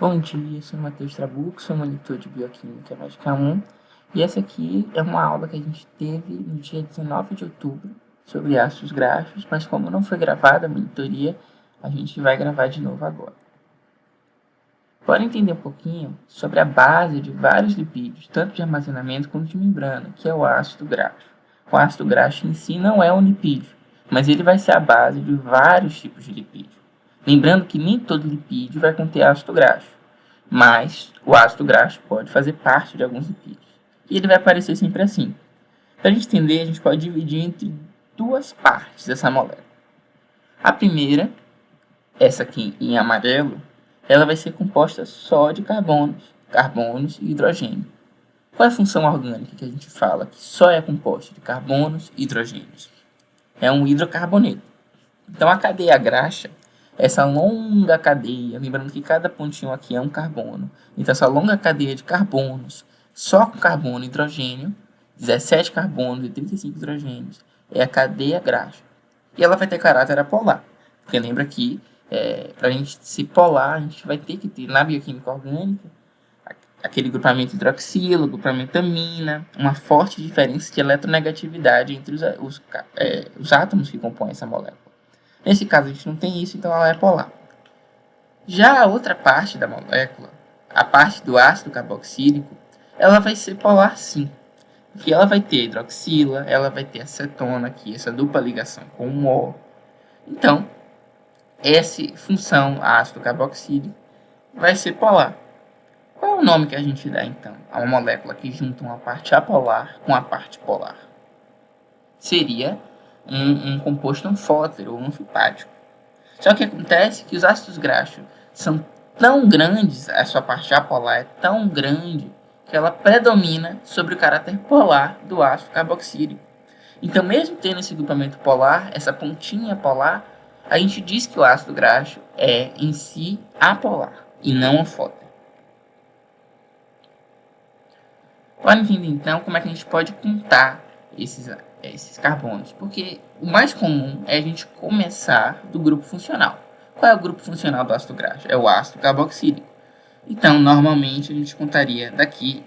Bom dia, sou o Matheus Trabuco, sou monitor de Bioquímica Médica 1 e essa aqui é uma aula que a gente teve no dia 19 de outubro sobre ácidos graxos, mas como não foi gravada a monitoria, a gente vai gravar de novo agora. Bora entender um pouquinho sobre a base de vários lipídios, tanto de armazenamento quanto de membrana, que é o ácido graxo. O ácido graxo em si não é um lipídio, mas ele vai ser a base de vários tipos de lipídio. Lembrando que nem todo lipídio vai conter ácido graxo, mas o ácido graxo pode fazer parte de alguns lipídios. E ele vai aparecer sempre assim. Para a gente entender, a gente pode dividir entre duas partes dessa molécula. A primeira, essa aqui em amarelo, ela vai ser composta só de carbonos e hidrogênio. Qual é a função orgânica que a gente fala que só é composta de carbonos e hidrogênios? É um hidrocarboneto. Então a cadeia graxa, essa longa cadeia, lembrando que cada pontinho aqui é um carbono, então essa longa cadeia de carbonos, só com carbono e hidrogênio, 17 carbonos e 35 hidrogênios, é a cadeia graxa. E ela vai ter caráter apolar, porque lembra que para a gente se polar, a gente vai ter que ter na bioquímica orgânica aquele grupamento hidroxilo, grupamento amina, uma forte diferença de eletronegatividade entre os átomos que compõem essa molécula. Nesse caso, a gente não tem isso, então ela é polar. Já a outra parte da molécula, a parte do ácido carboxílico, ela vai ser polar sim. Porque ela vai ter hidroxila, ela vai ter acetona aqui, essa dupla ligação com o O. Então, essa função ácido carboxílico vai ser polar. Qual é o nome que a gente dá, então, a uma molécula que junta uma parte apolar com a parte polar? Seria um composto anfótero ou anfipático. Só que acontece que os ácidos graxos são tão grandes, a sua parte apolar é tão grande, que ela predomina sobre o caráter polar do ácido carboxílico. Então, mesmo tendo esse grupamento polar, essa pontinha polar, a gente diz que o ácido graxo é, em si, apolar e não anfótero. Para entender, então, como é que a gente pode contar esses carbonos, porque o mais comum é a gente começar do grupo funcional. Qual é o grupo funcional do ácido graxo? É o ácido carboxílico. Então, normalmente, a gente contaria daqui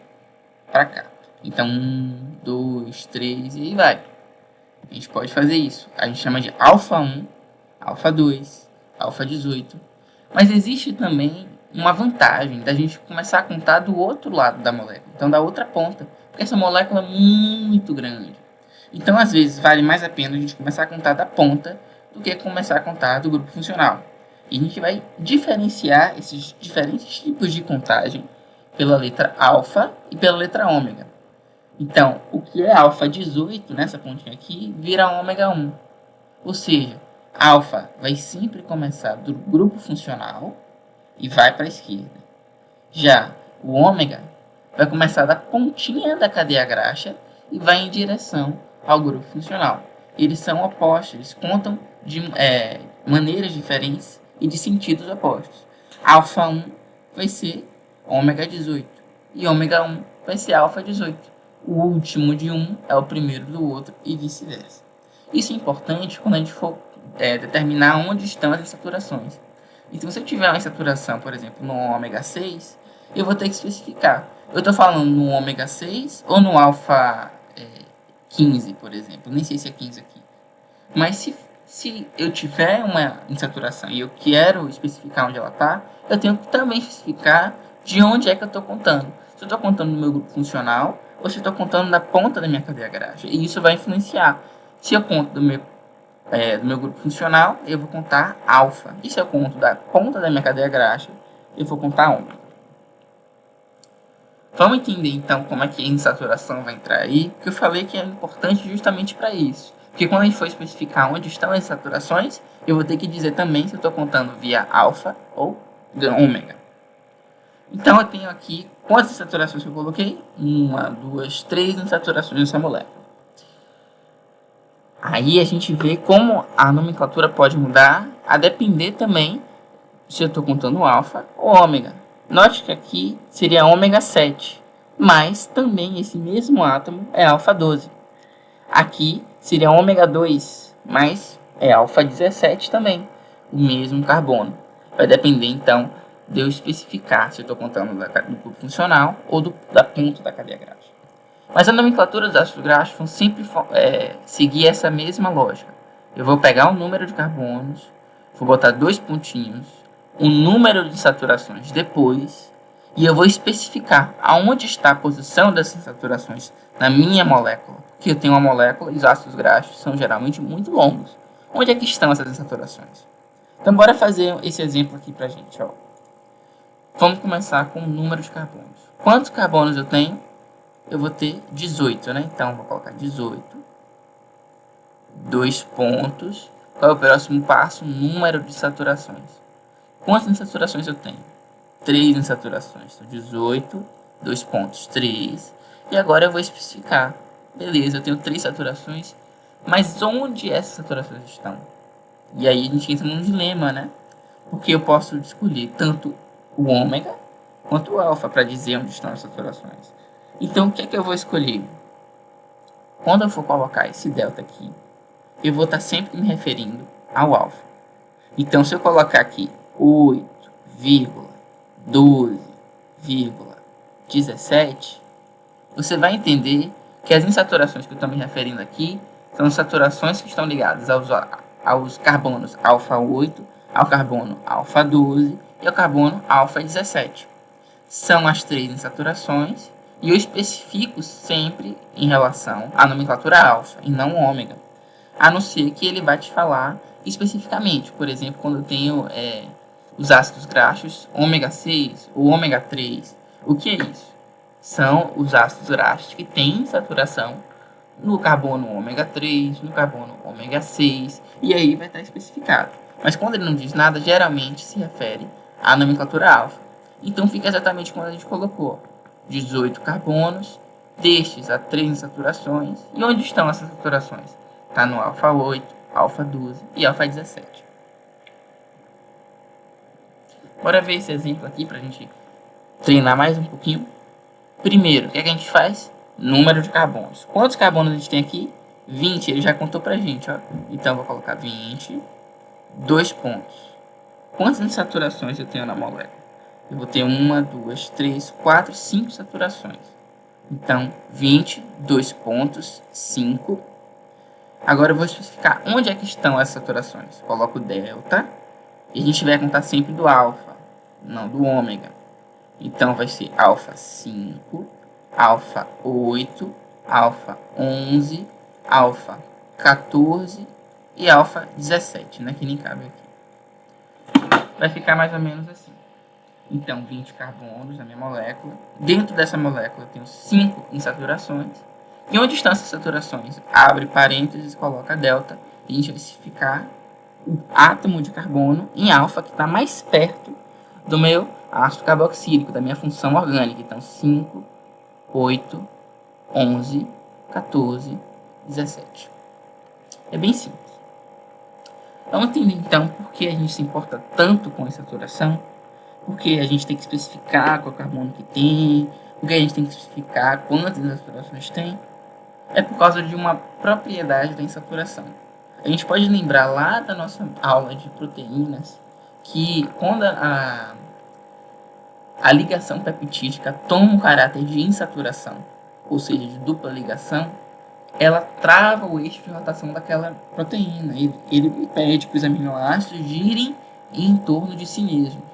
para cá. Então, 1, 2, 3 e aí vai. A gente pode fazer isso. A gente chama de alfa 1, alfa 2, alfa 18. Mas existe também uma vantagem da gente começar a contar do outro lado da molécula. Então, da outra ponta. Porque essa molécula é muito grande. Então, às vezes, vale mais a pena a gente começar a contar da ponta do que começar a contar do grupo funcional. E a gente vai diferenciar esses diferentes tipos de contagem pela letra alfa e pela letra ômega. Então, o que é alfa 18, nessa pontinha aqui, vira ômega 1. Ou seja, alfa vai sempre começar do grupo funcional e vai para a esquerda. Já o ômega vai começar da pontinha da cadeia graxa e vai em direção ao grupo funcional. Eles são opostos, eles contam de maneiras diferentes e de sentidos opostos. Alfa 1 vai ser ômega 18 e ômega 1 vai ser alfa 18. O último de um é o primeiro do outro e vice-versa. Isso é importante quando a gente for determinar onde estão as insaturações. Então, se eu tiver uma insaturação, por exemplo, no ômega 6, eu vou ter que especificar. Eu estou falando no ômega 6 ou no alfa 15, por exemplo. Nem sei se é 15 aqui. Mas se eu tiver uma insaturação e eu quero especificar onde ela está, eu tenho que também especificar de onde é que eu estou contando. Se eu estou contando no meu grupo funcional ou se eu estou contando da ponta da minha cadeia graxa. E isso vai influenciar. Se eu conto do meu grupo funcional, eu vou contar alfa. E se eu conto da ponta da minha cadeia graxa, eu vou contar ômega. Vamos entender então como é que a insaturação vai entrar aí, porque eu falei que é importante justamente para isso. Porque quando a gente for especificar onde estão as saturações, eu vou ter que dizer também se eu estou contando via alfa ou ômega. Então eu tenho aqui quantas saturações que eu coloquei? 1, 2, 3 insaturações nessa molécula. Aí a gente vê como a nomenclatura pode mudar, a depender também se eu estou contando alfa ou ômega. Note que aqui seria ômega 7, mas também esse mesmo átomo é alfa 12. Aqui seria ômega 2, mas é alfa 17 também, o mesmo carbono. Vai depender então de eu especificar se eu estou contando do grupo funcional ou da ponta da cadeia gráfica. Mas a nomenclatura dos ácidos graxos vão sempre seguir essa mesma lógica. Eu vou pegar o número de carbonos, vou botar 2 pontinhos, o número de saturações depois, e eu vou especificar aonde está a posição dessas saturações na minha molécula. Porque eu tenho uma molécula e os ácidos graxos são geralmente muito longos. Onde é que estão essas saturações? Então, bora fazer esse exemplo aqui pra gente. Ó. Vamos começar com o número de carbonos. Quantos carbonos eu tenho? Eu vou ter 18, né? Então, vou colocar 18. 2 pontos. Qual é o próximo passo? Número de saturações. Quantas saturações eu tenho? 3 insaturações. Então, 18, 2 pontos, 3. E agora eu vou especificar. Beleza, eu tenho 3 saturações. Mas onde essas saturações estão? E aí a gente entra num dilema, né? Porque eu posso escolher tanto o ômega quanto o alfa para dizer onde estão as saturações. Então, o que é que eu vou escolher? Quando eu for colocar esse delta aqui, eu vou estar sempre me referindo ao alfa. Então, se eu colocar aqui 8,12,17, você vai entender que as insaturações que eu estou me referindo aqui são saturações que estão ligadas aos carbonos alfa 8, ao carbono alfa 12 e ao carbono alfa 17. São as 3 insaturações e eu especifico sempre em relação à nomenclatura alfa e não ômega. A não ser que ele vai te falar especificamente. Por exemplo, quando eu tenho os ácidos graxos ômega 6 ou ômega 3. O que é isso? São os ácidos graxos que têm saturação no carbono ômega 3, no carbono ômega 6, e aí vai estar especificado. Mas quando ele não diz nada, geralmente se refere à nomenclatura alfa. Então fica exatamente como a gente colocou. 18 carbonos, destes a 3 saturações. E onde estão essas saturações? Está no alfa 8, alfa 12 e alfa 17. Bora ver esse exemplo aqui para a gente treinar mais um pouquinho. Primeiro, o que é que a gente faz? Número de carbonos. Quantos carbonos a gente tem aqui? 20, ele já contou pra gente, ó. Então, eu vou colocar 20, 2 pontos. Quantas saturações eu tenho na molécula? Eu vou ter 1, 2, 3, 4, 5 saturações. Então, 20, 2 pontos, 5. Agora eu vou especificar onde é que estão as saturações. Coloco delta. E a gente vai contar sempre do alfa, não do ômega. Então, vai ser alfa 5, alfa 8, alfa 11, alfa 14 e alfa 17, né? Que nem cabe aqui. Vai ficar mais ou menos assim. Então, 20 carbonos na minha molécula. Dentro dessa molécula eu tenho 5 insaturações. E onde estão essas saturações? Abre parênteses, coloca delta. E a gente vai especificar o átomo de carbono em alfa, que está mais perto do meu ácido carboxílico, da minha função orgânica. Então, 5, 8, 11, 14, 17. É bem simples. Vamos entender, então, por que a gente se importa tanto com a saturação. Porque a gente tem que especificar qual carbono que tem, porque a gente tem que especificar quantas insaturações tem. É por causa de uma propriedade da insaturação. A gente pode lembrar lá da nossa aula de proteínas que quando a ligação peptídica toma um caráter de insaturação, ou seja, de dupla ligação, ela trava o eixo de rotação daquela proteína. Ele impede que os aminoácidos girem em torno de si mesmos.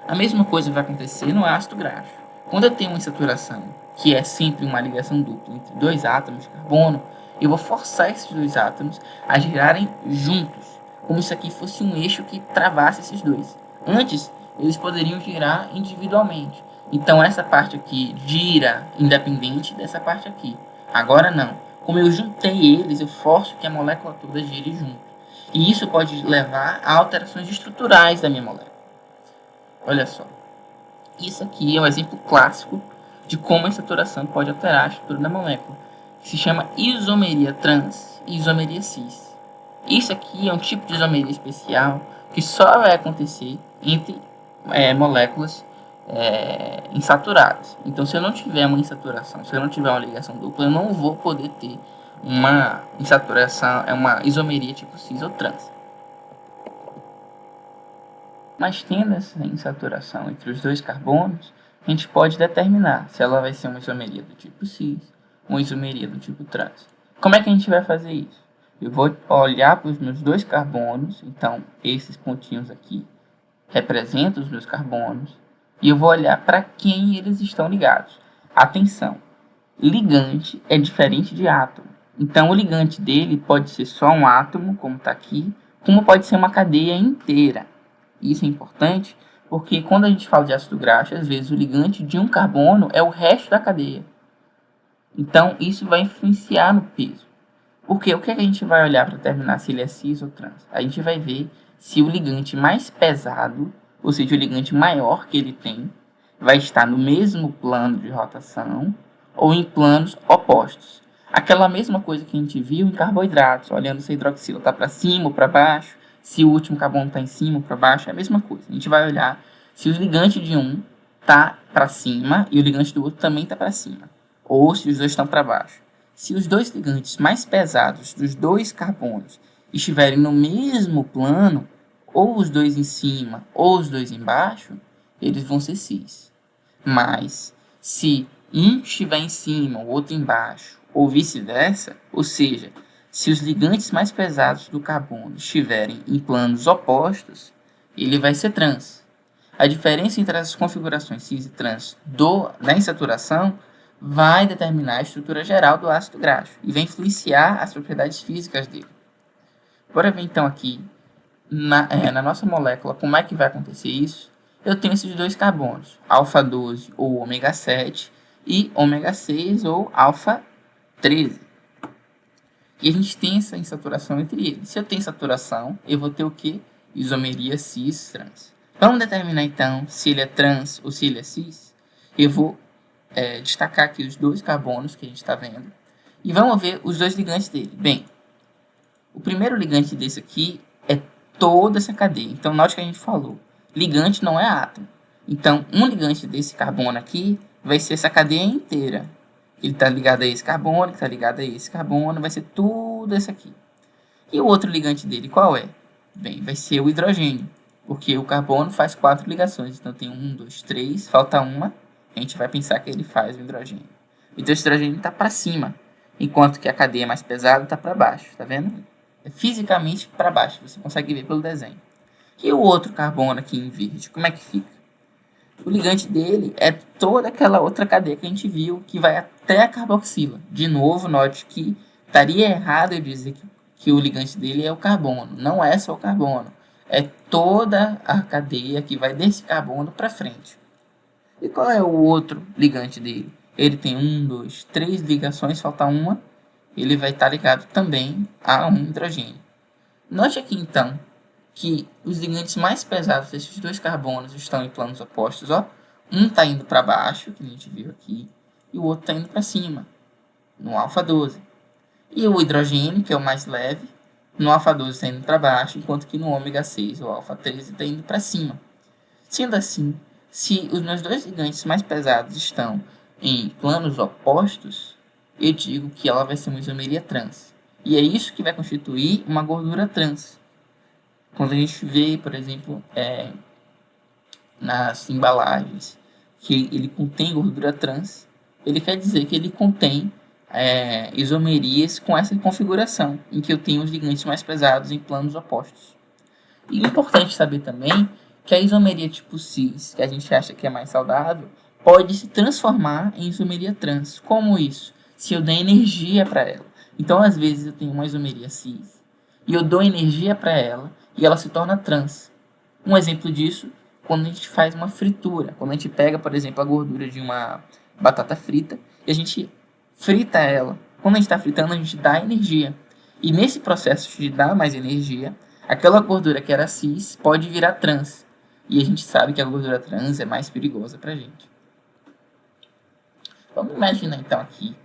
A mesma coisa vai acontecer no ácido graxo. Quando eu tenho uma insaturação, que é sempre uma ligação dupla entre 2 átomos de carbono, eu vou forçar esses 2 átomos a girarem juntos, como se aqui fosse um eixo que travasse esses dois. Antes, eles poderiam girar individualmente. Então, essa parte aqui gira independente dessa parte aqui. Agora não. Como eu juntei eles, eu forço que a molécula toda gire junto. E isso pode levar a alterações estruturais da minha molécula. Olha só. Isso aqui é um exemplo clássico de como a insaturação pode alterar a estrutura da molécula, que se chama isomeria trans e isomeria cis. Isso aqui é um tipo de isomeria especial que só vai acontecer entre moléculas insaturadas. Então, se eu não tiver uma insaturação, se eu não tiver uma ligação dupla, eu não vou poder ter uma insaturação, uma isomeria tipo cis ou trans. Mas tendo essa insaturação entre os dois carbonos, a gente pode determinar se ela vai ser uma isomeria do tipo cis ou uma isomeria do tipo trans. Como é que a gente vai fazer isso? Eu vou olhar para os meus dois carbonos, então esses pontinhos aqui representam os meus carbonos, e eu vou olhar para quem eles estão ligados. Atenção, ligante é diferente de átomo. Então o ligante dele pode ser só um átomo, como está aqui, como pode ser uma cadeia inteira. Isso é importante porque quando a gente fala de ácido graxo, às vezes o ligante de um carbono é o resto da cadeia. Então isso vai influenciar no peso. Porque o que a gente vai olhar para determinar se ele é cis ou trans? A gente vai ver se o ligante mais pesado, ou seja, o ligante maior que ele tem, vai estar no mesmo plano de rotação ou em planos opostos. Aquela mesma coisa que a gente viu em carboidratos, olhando se a hidroxila está para cima ou para baixo, se o último carbono está em cima ou para baixo, é a mesma coisa. A gente vai olhar se o ligante de um está para cima e o ligante do outro também está para cima, ou se os dois estão para baixo. Se os dois ligantes mais pesados dos dois carbonos estiverem no mesmo plano, ou os dois em cima ou os dois embaixo, eles vão ser cis. Mas se um estiver em cima, o outro embaixo, ou vice-versa, ou seja, se os ligantes mais pesados do carbono estiverem em planos opostos, ele vai ser trans. A diferença entre as configurações cis e trans da insaturação vai determinar a estrutura geral do ácido graxo e vai influenciar as propriedades físicas dele. Bora ver então aqui na nossa molécula como é que vai acontecer isso. Eu tenho esses dois carbonos, alfa 12 ou ômega 7 e ômega 6 ou alfa 13. E a gente tem essa insaturação entre eles. Se eu tenho saturação, eu vou ter o que? Isomeria cis-trans. Vamos determinar então se ele é trans ou se ele é cis. Eu vou destacar aqui os dois carbonos que a gente está vendo. E vamos ver os dois ligantes dele. Bem, o primeiro ligante desse aqui é toda essa cadeia. Então, note que a gente falou. Ligante não é átomo. Então, um ligante desse carbono aqui vai ser essa cadeia inteira. Ele está ligado a esse carbono, está ligado a esse carbono, vai ser tudo isso aqui. E o outro ligante dele qual é? Bem, vai ser o hidrogênio. Porque o carbono faz 4 ligações. Então, tem 1, 2, 3, falta uma. A gente vai pensar que ele faz o hidrogênio. Então, esse hidrogênio está para cima, enquanto que a cadeia mais pesada está para baixo. Tá vendo? É fisicamente para baixo. Você consegue ver pelo desenho. E o outro carbono aqui em verde, como é que fica? O ligante dele é toda aquela outra cadeia que a gente viu, que vai até a carboxila. De novo, note que estaria errado eu dizer que o ligante dele é o carbono. Não é só o carbono. É toda a cadeia que vai desse carbono para frente. E qual é o outro ligante dele? Ele tem 1, 2, 3 ligações, falta uma. Ele vai estar ligado também a um hidrogênio. Note aqui então que os ligantes mais pesados desses dois carbonos estão em planos opostos. Ó. Um está indo para baixo, que a gente viu aqui, e o outro está indo para cima, no alfa 12. E o hidrogênio, que é o mais leve, no alfa 12 está indo para baixo, enquanto que no ômega 6, o alfa 13, está indo para cima. Sendo assim, se os meus dois ligantes mais pesados estão em planos opostos, eu digo que ela vai ser uma isomeria trans. E é isso que vai constituir uma gordura trans. Quando a gente vê, por exemplo, nas embalagens que ele contém gordura trans, ele quer dizer que ele contém isomerias com essa configuração, em que eu tenho os ligantes mais pesados em planos opostos. E é importante saber também que a isomeria tipo cis, que a gente acha que é mais saudável, pode se transformar em isomeria trans. Como isso? Se eu der energia para ela. Então, às vezes, eu tenho uma isomeria cis e eu dou energia para ela e ela se torna trans. Um exemplo disso, quando a gente faz uma fritura. Quando a gente pega, por exemplo, a gordura de uma batata frita e a gente frita ela. Quando a gente está fritando, a gente dá energia. E nesse processo de dar mais energia, aquela gordura que era cis pode virar trans. E a gente sabe que a gordura trans é mais perigosa para a gente. Vamos imaginar então aqui.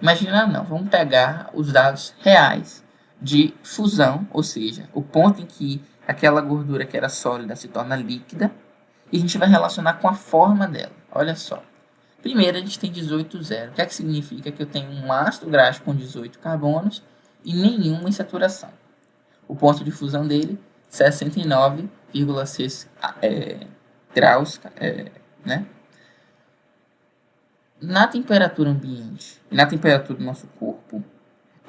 Imaginar não, vamos pegar os dados reais de fusão, ou seja, o ponto em que aquela gordura que era sólida se torna líquida, e a gente vai relacionar com a forma dela. Olha só. Primeiro a gente tem 18,0. O que é que significa? Que eu tenho um ácido graxo com 18 carbonos e nenhuma insaturação. O ponto de fusão dele, 69 3,6 graus, né? Na temperatura ambiente e na temperatura do nosso corpo,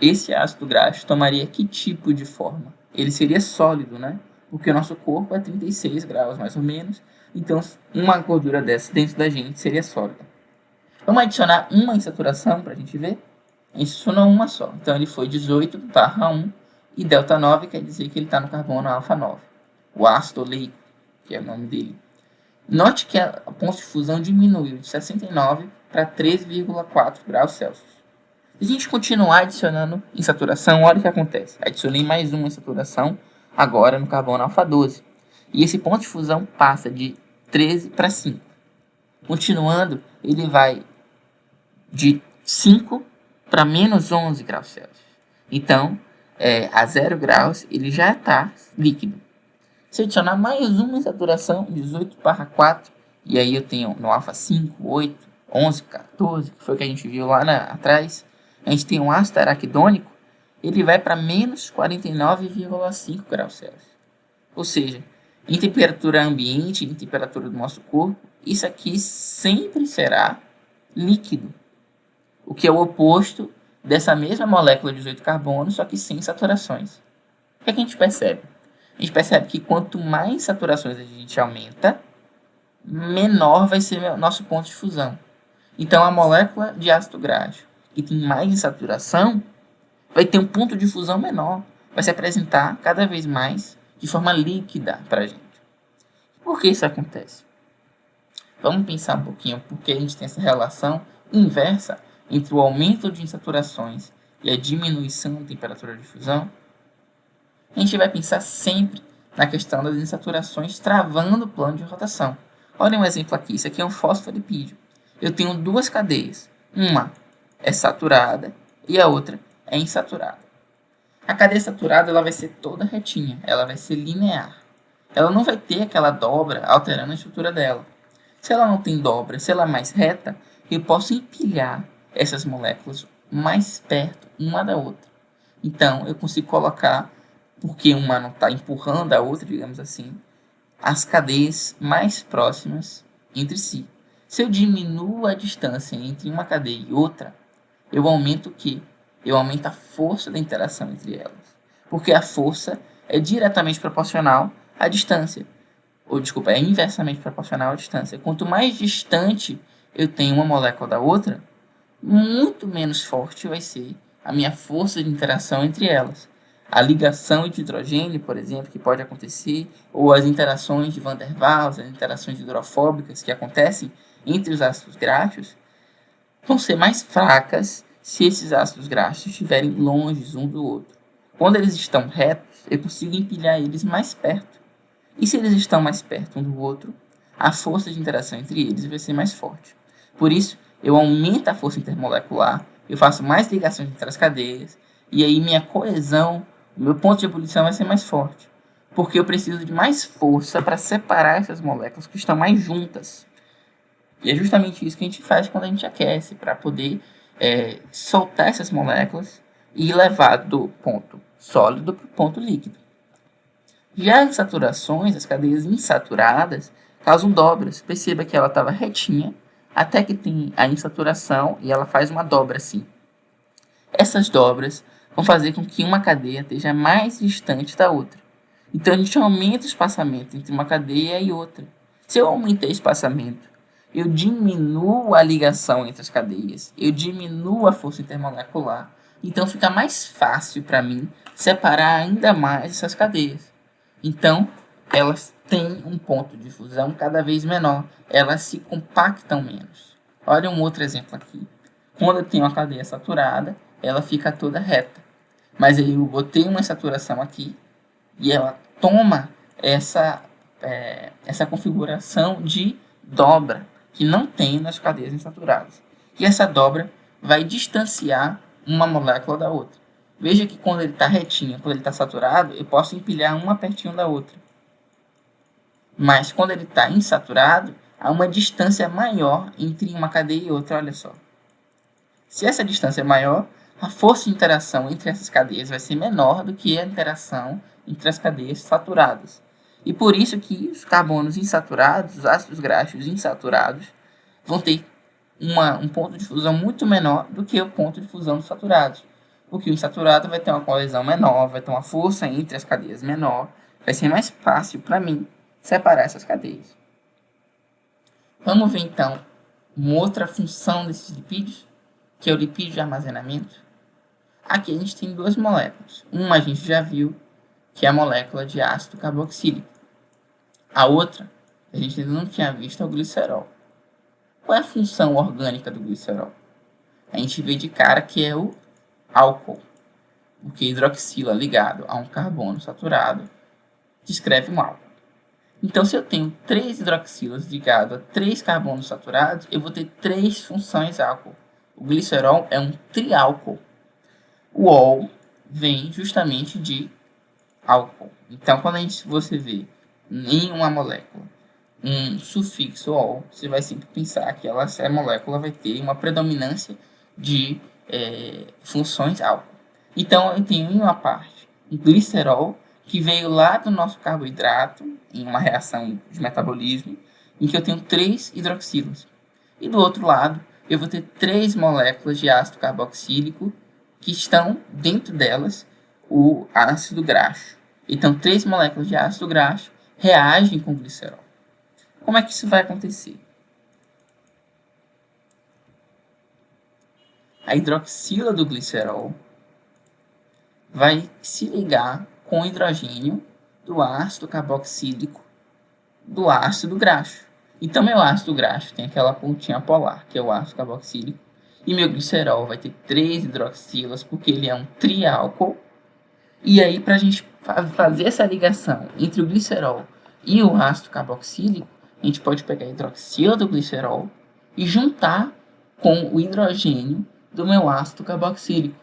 esse ácido graxo tomaria que tipo de forma? Ele seria sólido, né? Porque o nosso corpo é 36 graus, mais ou menos. Então, uma gordura dessa dentro da gente seria sólida. Vamos adicionar uma insaturação para a gente ver? A gente adicionou uma só. Então, ele foi 18/1 e delta 9 quer dizer que ele está no carbono alfa 9. O ácido oleico, que é o nome dele. Note que a ponto de fusão diminuiu de 69 para 3,4 graus Celsius. Se a gente continuar adicionando insaturação, olha o que acontece. Adicionei mais uma insaturação agora no carbono alfa 12. E esse ponto de fusão passa de 13 para 5. Continuando, ele vai de 5 para menos 11 graus Celsius. Então, a 0 graus, ele já está líquido. Se eu adicionar mais uma insaturação, 18/4, e aí eu tenho no alfa 5, 8, 11, 14, que foi o que a gente viu lá atrás, a gente tem um ácido araquidônico, ele vai para menos 49,5 graus Celsius. Ou seja, em temperatura ambiente, em temperatura do nosso corpo, isso aqui sempre será líquido. O que é o oposto dessa mesma molécula de 18 carbonos, só que sem saturações. O que a gente percebe? A gente percebe que quanto mais saturações a gente aumenta, menor vai ser o nosso ponto de fusão. Então, a molécula de ácido graxo que tem mais saturação vai ter um ponto de fusão menor, vai se apresentar cada vez mais de forma líquida para a gente. Por que isso acontece? Vamos pensar um pouquinho por que a gente tem essa relação inversa entre o aumento de insaturações e a diminuição da temperatura de fusão. A gente vai pensar sempre na questão das insaturações travando o plano de rotação. Olha um exemplo aqui, isso aqui é um fosfolipídio. Eu tenho duas cadeias, uma é saturada e a outra é insaturada. A cadeia saturada ela vai ser toda retinha, ela vai ser linear. Ela não vai ter aquela dobra alterando a estrutura dela. Se ela não tem dobra, se ela é mais reta, eu posso empilhar essas moléculas mais perto uma da outra. Então, eu consigo colocar, porque uma não está empurrando a outra, digamos assim, as cadeias mais próximas entre si. Se eu diminuo a distância entre uma cadeia e outra, eu aumento o quê? Eu aumento a força da interação entre elas. Porque a força é diretamente proporcional à distância. Ou, desculpa, é inversamente proporcional à distância. Quanto mais distante eu tenho uma molécula da outra, muito menos forte vai ser a minha força de interação entre elas. A ligação de hidrogênio, por exemplo, que pode acontecer, ou as interações de Van der Waals, as interações hidrofóbicas que acontecem entre os ácidos graxos, vão ser mais fracas se esses ácidos graxos estiverem longe um do outro. Quando eles estão retos, eu consigo empilhar eles mais perto. E se eles estão mais perto um do outro, a força de interação entre eles vai ser mais forte. Por isso, eu aumento a força intermolecular, eu faço mais ligações entre as cadeias, e aí minha coesão, o meu ponto de ebulição vai ser mais forte. Porque eu preciso de mais força para separar essas moléculas que estão mais juntas. E é justamente isso que a gente faz quando a gente aquece, para poder soltar essas moléculas e levar do ponto sólido para o ponto líquido. Já as saturações, as cadeias insaturadas, causam dobras. Perceba que ela estava retinha, até que tem a insaturação e ela faz uma dobra assim. Essas dobras vão fazer com que uma cadeia esteja mais distante da outra. Então a gente aumenta o espaçamento entre uma cadeia e outra. Se eu aumentei o espaçamento, eu diminuo a ligação entre as cadeias, eu diminuo a força intermolecular. Então fica mais fácil para mim separar ainda mais essas cadeias. Então elas têm um ponto de fusão cada vez menor, elas se compactam menos. Olha um outro exemplo aqui. Quando eu tenho uma cadeia saturada, ela fica toda reta. Mas aí eu botei uma saturação aqui e ela toma essa configuração de dobra que não tem nas cadeias insaturadas. E essa dobra vai distanciar uma molécula da outra. Veja que quando ele está retinho, quando ele está saturado, eu posso empilhar uma pertinho da outra. Mas quando ele está insaturado, há uma distância maior entre uma cadeia e outra, olha só. Se essa distância é maior, a força de interação entre essas cadeias vai ser menor do que a interação entre as cadeias saturadas. E por isso que os carbonos insaturados, os ácidos graxos insaturados, vão ter um ponto de fusão muito menor do que o ponto de fusão dos saturados. Porque o insaturado vai ter uma colisão menor, vai ter uma força entre as cadeias menor, vai ser mais fácil para mim separar essas cadeias. Vamos ver então uma outra função desses lipídios, que é o lipídio de armazenamento. Aqui a gente tem duas moléculas. Uma a gente já viu, que é a molécula de ácido carboxílico. A outra, a gente ainda não tinha visto, é o glicerol. Qual é a função orgânica do glicerol? A gente vê de cara que é o álcool, porque hidroxila ligado a um carbono saturado descreve um álcool. Então, se eu tenho 3 hidroxilas ligadas a 3 carbonos saturados, eu vou ter 3 funções álcool. O glicerol é um triálcool. O ol vem justamente de álcool. Então, quando você vê em uma molécula um sufixo ol, você vai sempre pensar que essa molécula vai ter uma predominância de funções álcool. Então, eu tenho em uma parte um glicerol que veio lá do nosso carboidrato, em uma reação de metabolismo, em que eu tenho 3 hidroxilas. E do outro lado, eu vou ter 3 moléculas de ácido carboxílico que estão dentro delas o ácido graxo. Então, 3 moléculas de ácido graxo reagem com o glicerol. Como é que isso vai acontecer? A hidroxila do glicerol vai se ligar com o hidrogênio do ácido carboxílico do ácido graxo. Então, meu ácido graxo tem aquela pontinha polar, que é o ácido carboxílico, e meu glicerol vai ter 3 hidroxilas, porque ele é um triálcool. E aí, para a gente fazer essa ligação entre o glicerol e o ácido carboxílico, a gente pode pegar a hidroxila do glicerol e juntar com o hidrogênio do meu ácido carboxílico.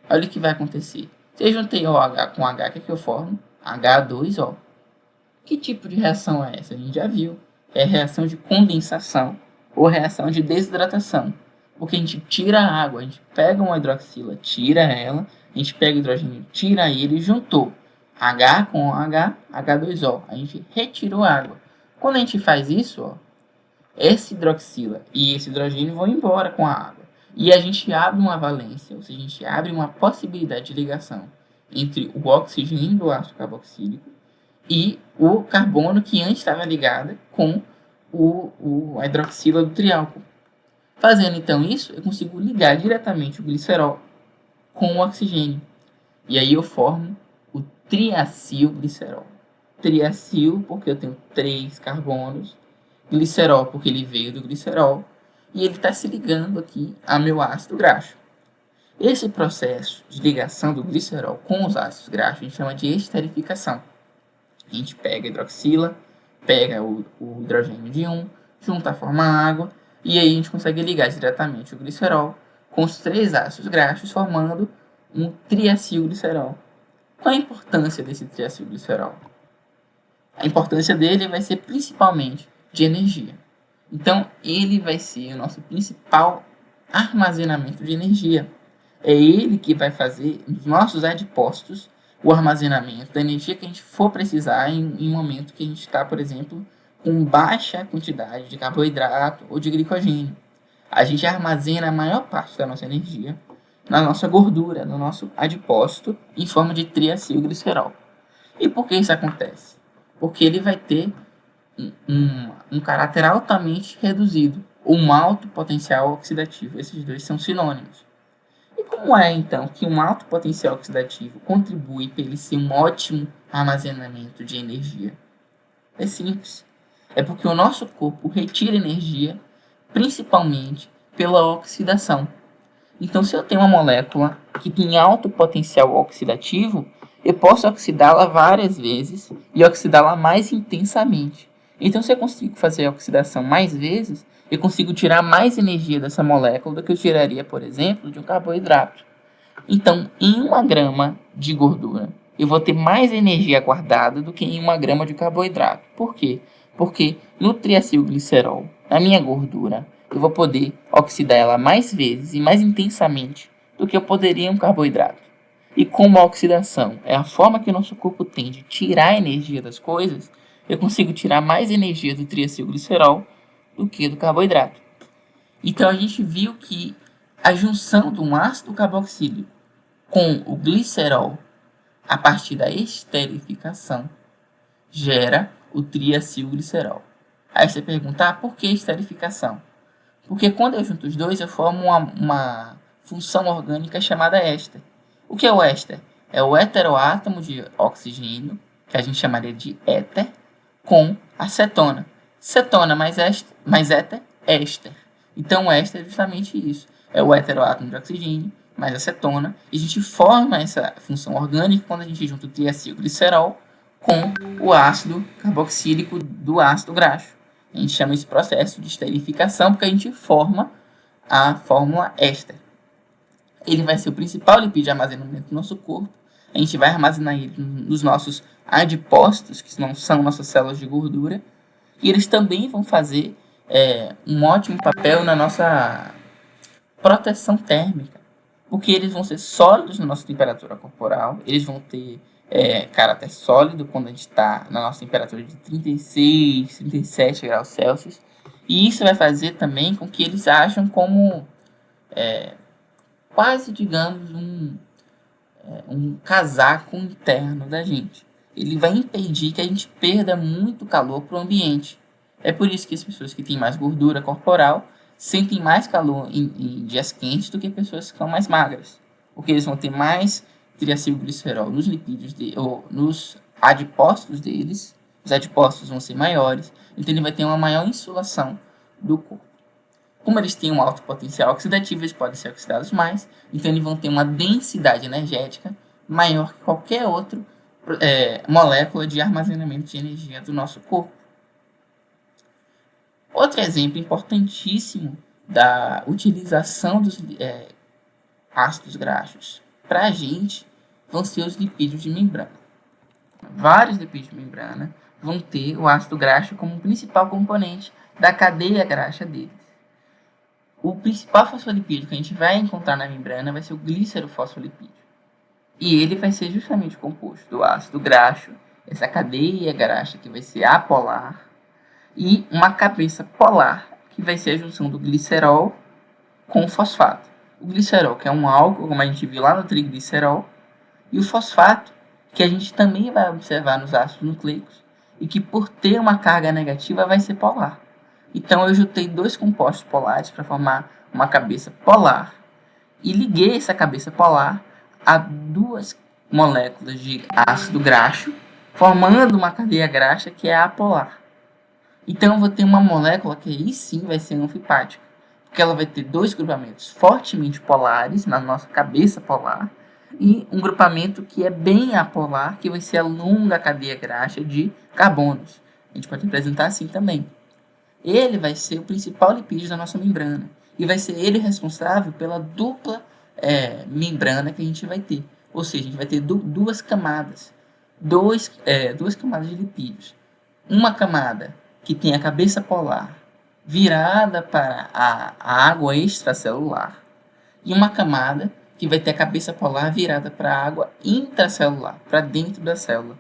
Olha o que vai acontecer. Se eu juntei OH com H, o que eu formo? H2O. Que tipo de reação é essa? A gente já viu. É reação de condensação ou reação de desidratação. Porque a gente tira a água, a gente pega uma hidroxila, tira ela, a gente pega o hidrogênio, tira ele e juntou. H com H, H2O. A gente retirou a água. Quando a gente faz isso, ó, essa hidroxila e esse hidrogênio vão embora com a água. E a gente abre uma valência, ou seja, a gente abre uma possibilidade de ligação entre o oxigênio do ácido carboxílico e o carbono que antes estava ligado com a hidroxila do triálcool. Fazendo então isso, eu consigo ligar diretamente o glicerol com o oxigênio. E aí eu formo o triacilglicerol. Triacil porque eu tenho 3 carbonos, glicerol porque ele veio do glicerol, e ele está se ligando aqui a meu ácido graxo. Esse processo de ligação do glicerol com os ácidos graxos a gente chama de esterificação. A gente pega a hidroxila, pega o hidrogênio de um, junta, forma água, e aí a gente consegue ligar diretamente o glicerol com os 3 ácidos graxos, formando um triacilglicerol. Qual a importância desse triacilglicerol? A importância dele vai ser principalmente de energia. Então, ele vai ser o nosso principal armazenamento de energia. É ele que vai fazer nos nossos adipócitos o armazenamento da energia que a gente for precisar em um momento que a gente está, por exemplo, com baixa quantidade de carboidrato ou de glicogênio. A gente armazena a maior parte da nossa energia na nossa gordura, no nosso adipócito, em forma de triacilglicerol. E por que isso acontece? Porque ele vai ter um caráter altamente reduzido, ou um alto potencial oxidativo. Esses dois são sinônimos. E como é, então, que um alto potencial oxidativo contribui para ele ser um ótimo armazenamento de energia? É simples. É porque o nosso corpo retira energia principalmente pela oxidação. Então, se eu tenho uma molécula que tem alto potencial oxidativo, eu posso oxidá-la várias vezes e oxidá-la mais intensamente. Então, se eu consigo fazer a oxidação mais vezes, eu consigo tirar mais energia dessa molécula do que eu tiraria, por exemplo, de um carboidrato. Então, em 1 grama de gordura, eu vou ter mais energia guardada do que em 1 grama de carboidrato. Por quê? Porque no triacilglicerol, na minha gordura, eu vou poder oxidar ela mais vezes e mais intensamente do que eu poderia em um carboidrato. E como a oxidação é a forma que o nosso corpo tem de tirar a energia das coisas, eu consigo tirar mais energia do triacilglicerol do que do carboidrato. Então a gente viu que a junção de um ácido carboxílico com o glicerol a partir da esterificação gera o triacilglicerol. Aí você pergunta, por que esterificação? Porque quando eu junto os dois, eu formo uma função orgânica chamada éster. O que é o éster? É o heteroátomo de oxigênio, que a gente chamaria de éter, com acetona. Cetona mais éter, éster. Então o éster é justamente isso. É o heteroátomo de oxigênio mais acetona. E a gente forma essa função orgânica quando a gente junta o triacilglicerol com o ácido carboxílico do ácido graxo. A gente chama esse processo de esterificação porque a gente forma a fórmula éster. Ele vai ser o principal lipídio de armazenamento do nosso corpo. A gente vai armazenar ele nos nossos adipócitos, que não são nossas células de gordura. E eles também vão fazer um ótimo papel na nossa proteção térmica, porque eles vão ser sólidos na nossa temperatura corporal, eles vão ter caráter sólido quando a gente está na nossa temperatura de 36, 37 graus Celsius, e isso vai fazer também com que eles ajam como quase, digamos, um casaco interno da gente. Ele vai impedir que a gente perda muito calor para o ambiente. É por isso que as pessoas que têm mais gordura corporal sentem mais calor em dias quentes do que pessoas que são mais magras, porque eles vão ter mais triacilglicerol nos lipídios ou nos adipócitos deles. Os adipócitos vão ser maiores, então ele vai ter uma maior insolação do corpo. Como eles têm um alto potencial oxidativo, eles podem ser oxidados mais, então eles vão ter uma densidade energética maior que qualquer outra molécula de armazenamento de energia do nosso corpo. Outro exemplo importantíssimo da utilização dos ácidos graxos para a gente vão ser os lipídios de membrana. Vários lipídios de membrana vão ter o ácido graxo como principal componente da cadeia graxa deles. O principal fosfolipídio que a gente vai encontrar na membrana vai ser o glicerofosfolipídio. E ele vai ser justamente composto do ácido graxo, essa cadeia graxa que vai ser apolar, e uma cabeça polar, que vai ser a junção do glicerol com o fosfato. O glicerol, que é um álcool, como a gente viu lá no triglicerol, e o fosfato, que a gente também vai observar nos ácidos nucleicos, e que por ter uma carga negativa vai ser polar. Então eu juntei dois compostos polares para formar uma cabeça polar, e liguei essa cabeça polar a duas moléculas de ácido graxo, formando uma cadeia graxa que é apolar. Então eu vou ter uma molécula que aí sim vai ser anfipática, porque ela vai ter dois grupamentos fortemente polares na nossa cabeça polar e um grupamento que é bem apolar, que vai ser a longa cadeia graxa de carbonos. A gente pode representar assim também. Ele vai ser o principal lipídio da nossa membrana e vai ser ele responsável pela dupla membrana que a gente vai ter. Ou seja, a gente vai ter duas camadas, duas camadas de lipídios. Uma camada que tem a cabeça polar virada para a água extracelular e uma camada que vai ter a cabeça polar virada para a água intracelular, para dentro da célula.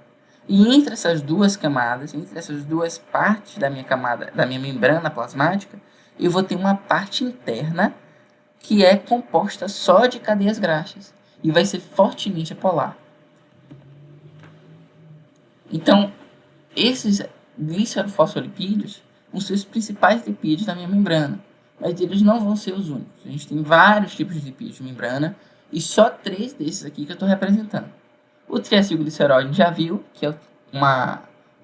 E entre essas duas camadas, entre essas duas partes da minha camada, da minha membrana plasmática, eu vou ter uma parte interna que é composta só de cadeias graxas e vai ser fortemente apolar. Então, esses glicerofosfolipídios vão ser os principais lipídios da minha membrana, mas eles não vão ser os únicos. A gente tem vários tipos de lipídios de membrana e só 3 desses aqui que eu estou representando. O triacilglicerol a gente já viu, que é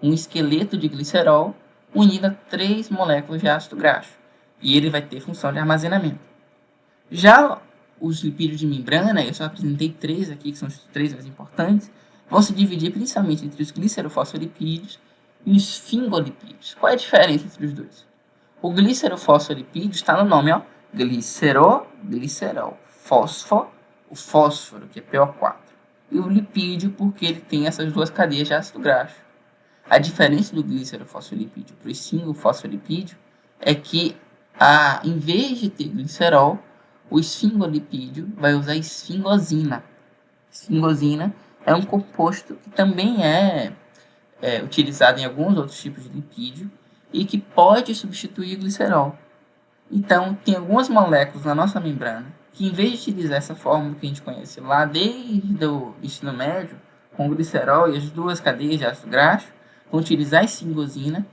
um esqueleto de glicerol unido a 3 moléculas de ácido graxo, e ele vai ter função de armazenamento. Já os lipídios de membrana, eu só apresentei 3 aqui, que são os 3 mais importantes, vão se dividir principalmente entre os glicerofosfolipídios e os esfingolipídios. Qual é a diferença entre os dois? O glicerofosfolipídio está no nome, ó, glicerol, fósforo, o fósforo, que é PO4, e o lipídio porque ele tem essas duas cadeias de ácido graxo. A diferença do glicerofosfolipídio para o esfingofosfolipídio é que, em vez de ter glicerol, o esfingolipídio vai usar esfingosina. Esfingosina é um composto que também é utilizado em alguns outros tipos de lipídio e que pode substituir o glicerol. Então, tem algumas moléculas na nossa membrana que, em vez de utilizar essa fórmula que a gente conhece lá desde o ensino médio, com o glicerol e as duas cadeias de ácido graxo, vão utilizar a esfingosina,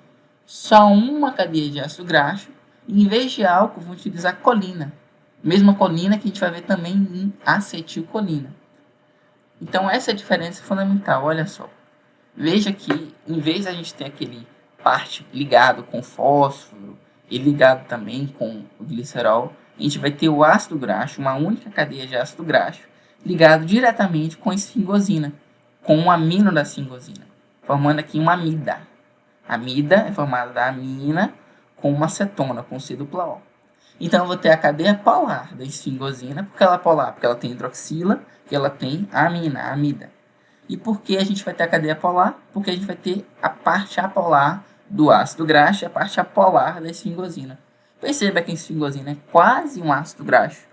só uma cadeia de ácido graxo, e em vez de álcool, vão utilizar colina. Mesma colina que a gente vai ver também em acetilcolina. Então, essa é a diferença fundamental, olha só. Veja que, em vez de a gente ter aquele parte ligado com fósforo e ligado também com o glicerol, a gente vai ter o ácido graxo, uma única cadeia de ácido graxo, ligado diretamente com a esfingosina, com um amino da esfingosina, formando aqui uma amida. A amida é formada da amina com uma cetona, com C dupla O. Então, eu vou ter a cadeia polar da esfingosina. Por que ela é polar? Porque ela tem hidroxila e ela tem a amina, a amida. E por que a gente vai ter a cadeia polar? Porque a gente vai ter a parte apolar do ácido graxo e a parte apolar da esfingosina. Perceba que a esfingosina é quase um ácido graxo.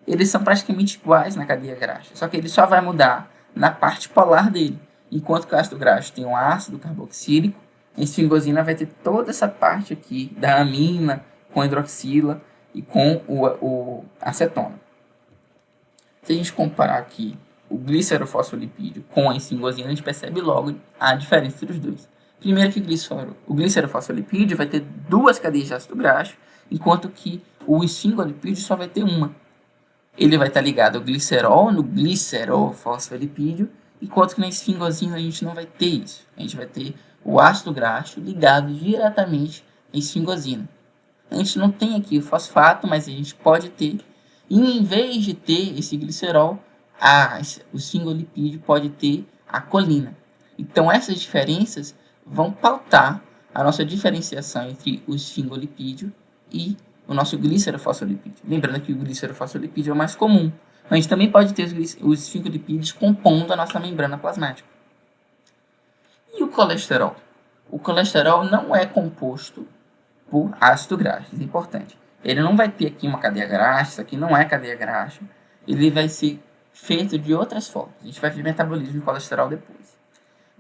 Eles são praticamente iguais na cadeia graxa, só que ele só vai mudar na parte polar dele. Enquanto que o ácido graxo tem um ácido carboxílico, a esfingosina vai ter toda essa parte aqui da amina com hidroxila e com o acetona. Se a gente comparar aqui o glicerofosfolipídio com a esfingosina, a gente percebe logo a diferença entre os dois. Primeiro que o glicerofosfolipídio vai ter duas cadeias de ácido graxo, enquanto que o esfingolipídio só vai ter uma. Ele vai estar ligado ao glicerol, no glicerofosfolipídio, enquanto que na esfingosina a gente não vai ter isso. A gente vai ter o ácido graxo ligado diretamente à esfingosina. A gente não tem aqui o fosfato, mas a gente pode ter. E em vez de ter esse glicerol, o esfingolipídio pode ter a colina. Então essas diferenças vão pautar a nossa diferenciação entre o esfingolipídio e o nosso glicerofosfolipídio. Lembrando que o glicerofosfolipídio é o mais comum. A gente também pode ter os esfingolipídios compondo a nossa membrana plasmática. E o colesterol? O colesterol não é composto por ácido graxo, isso é importante. Ele não vai ter aqui uma cadeia graxa, isso aqui não é cadeia graxa. Ele vai ser feito de outras formas. A gente vai ver metabolismo de colesterol depois.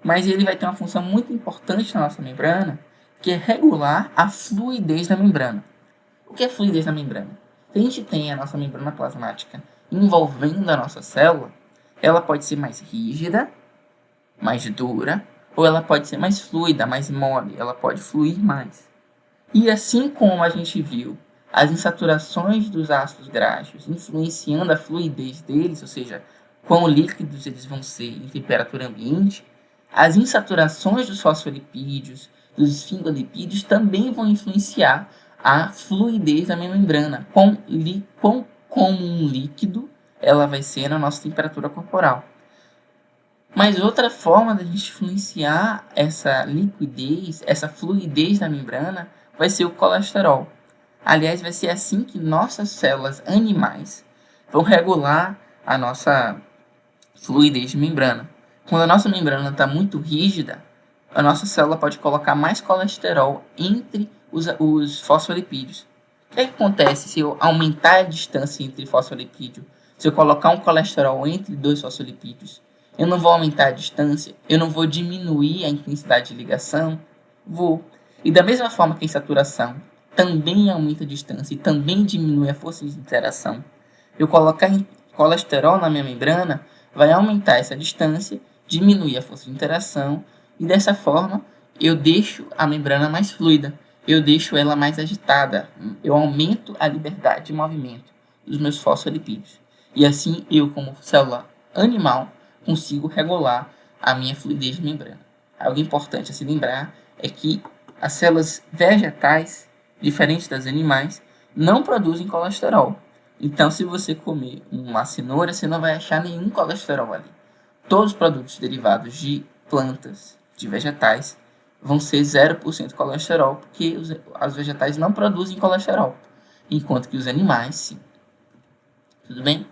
Mas ele vai ter uma função muito importante na nossa membrana, que é regular a fluidez da membrana. O que é fluidez na membrana? Se a gente tem a nossa membrana plasmática envolvendo a nossa célula, ela pode ser mais rígida, mais dura, ou ela pode ser mais fluida, mais mole, ela pode fluir mais. E assim como a gente viu as insaturações dos ácidos graxos influenciando a fluidez deles, ou seja, quão líquidos eles vão ser em temperatura ambiente, as insaturações dos fosfolipídios, dos esfingolipídios também vão influenciar a fluidez da minha membrana, quão como um líquido ela vai ser na nossa temperatura corporal. Mas outra forma da gente influenciar essa liquidez, essa fluidez da membrana, vai ser o colesterol. Aliás, vai ser assim que nossas células animais vão regular a nossa fluidez de membrana. Quando a nossa membrana está muito rígida, a nossa célula pode colocar mais colesterol entre os fosfolipídios. O que acontece se eu aumentar a distância entre fosfolipídio? Se eu colocar um colesterol entre dois fosfolipídios, eu não vou aumentar a distância, eu não vou diminuir a intensidade de ligação, vou. E da mesma forma que a insaturação também aumenta a distância e também diminui a força de interação, eu colocar colesterol na minha membrana vai aumentar essa distância, diminuir a força de interação e dessa forma eu deixo a membrana mais fluida, eu deixo ela mais agitada, eu aumento a liberdade de movimento dos meus fosfolipídios. E assim eu, como célula animal, consigo regular a minha fluidez de membrana. Algo importante a se lembrar é que as células vegetais, diferentes das animais, não produzem colesterol. Então, se você comer uma cenoura, você não vai achar nenhum colesterol ali. Todos os produtos derivados de plantas, de vegetais, vão ser 0% colesterol, porque os vegetais não produzem colesterol, enquanto que os animais, sim. Tudo bem?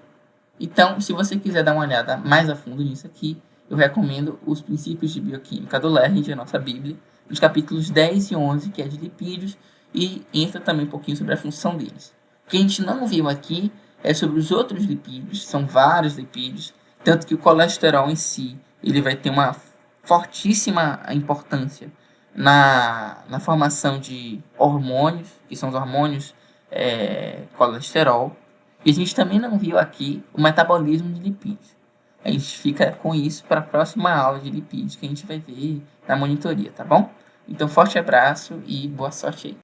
Então, se você quiser dar uma olhada mais a fundo nisso aqui, eu recomendo os princípios de bioquímica do Lerner, a nossa Bíblia, nos capítulos 10 e 11, que é de lipídios, e entra também um pouquinho sobre a função deles. O que a gente não viu aqui é sobre os outros lipídios, são vários lipídios, tanto que o colesterol em si, ele vai ter uma fortíssima importância na formação de hormônios, que são os hormônios colesterol. E a gente também não viu aqui o metabolismo de lipídios. A gente fica com isso para a próxima aula de lipídios que a gente vai ver na monitoria, tá bom? Então, forte abraço e boa sorte aí.